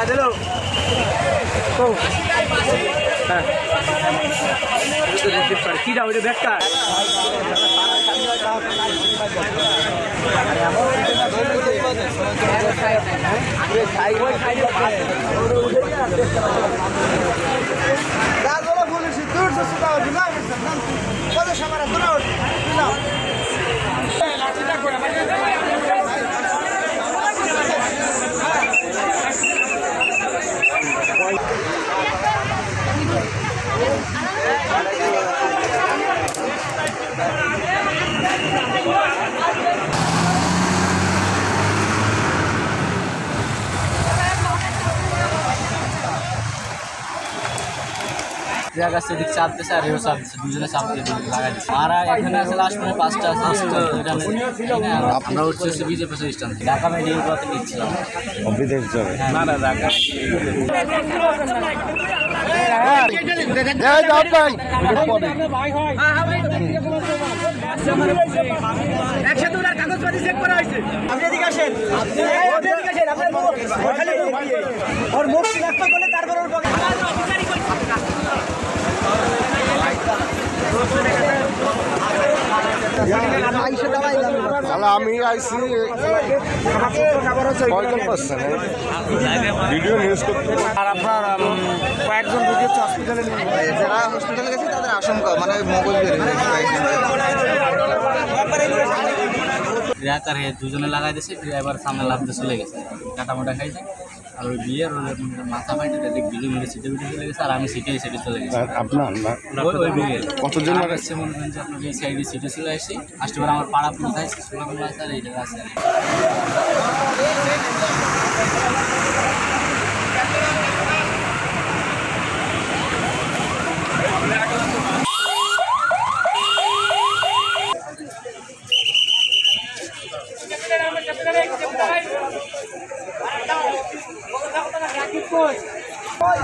দিলো তো হ্যাঁ কি দাও এটা ব্যাগটা গাছে দিক চাপ দিয়েছে আর এও চাপ দিচ্ছে দুজনে চাপ দিয়ে লাগাই দিচ্ছে আর এখানে আছে লাস্ট মানে 5টা আছে আমরা উঠছে বিজেপি স্ট্যান্ড ঢাকা মেডিকেল কলেজে নিচ্ছিলাম বিদেশ যাবে না না ঢাকা কাগজপাতি চেক করা হয়েছে আপনি এদিকে আসেন ওর মুখ শনাক্ত করলে তারপর ওর আমি আইসি ভিডিও নিউজ করতে আর আপনার কয়েকজন রোগী হসপিটালে যারা হসপিটালে গেছে তাদের আশঙ্কা মানে মগজ ড্রাইভার দুজনে লাগাই দিয়েছে ড্রাইভার সামনে লাভতে চলে গেছে কাটা মোটা খাইছে আর ওই বিয়ের মাথা ফাইটে বিলি মিলে সিটে বিটে চলে গেছে আর আমি সিটে চলে গেছি আপনার ওই বিয়ে কতজন লাগাচ্ছে মনে করেন যে আপনার এই সাইডে সিটে চলে আসছি আসতে পারে আমার পাড়া কোথায় আছে সোনাগুলো আছে আর এই জায়গা আছে Oi,